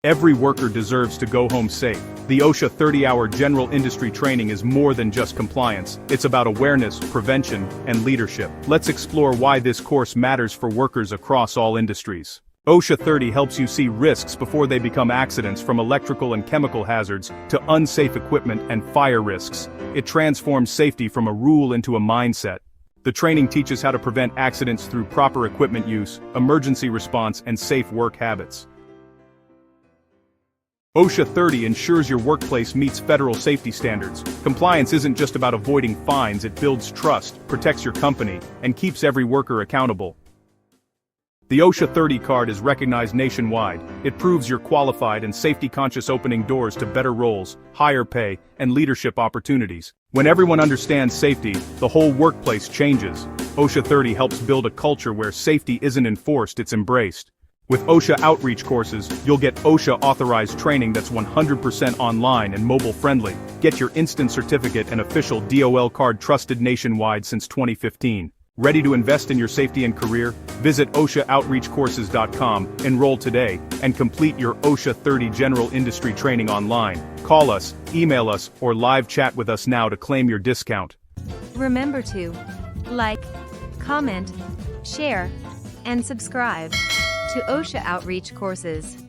Every worker deserves to go home safe. The OSHA 30-hour general industry training is more than just compliance. It's about awareness, prevention, and leadership. Let's explore why this course matters for workers across all industries. OSHA 30 helps you see risks before they become accidents, from electrical and chemical hazards to unsafe equipment and fire risks. It transforms safety from a rule into a mindset. The training teaches how to prevent accidents through proper equipment use, emergency response, and safe work habits. OSHA 30 ensures your workplace meets federal safety standards. Compliance isn't just about avoiding fines, it builds trust, protects your company, and keeps every worker accountable. The OSHA 30 card is recognized nationwide. It proves you're qualified and safety-conscious, opening doors to better roles, higher pay, and leadership opportunities. When everyone understands safety, the whole workplace changes. OSHA 30 helps build a culture where safety isn't enforced, it's embraced. With OSHA Outreach Courses, you'll get OSHA-authorized training that's 100% online and mobile-friendly. Get your instant certificate and official DOL card, trusted nationwide since 2015. Ready to invest in your safety and career? Visit OSHAOutreachCourses.com, enroll today, and complete your OSHA 30 general industry training online. Call us, email us, or live chat with us now to claim your discount. Remember to like, comment, share, and subscribe to OSHA Outreach Courses.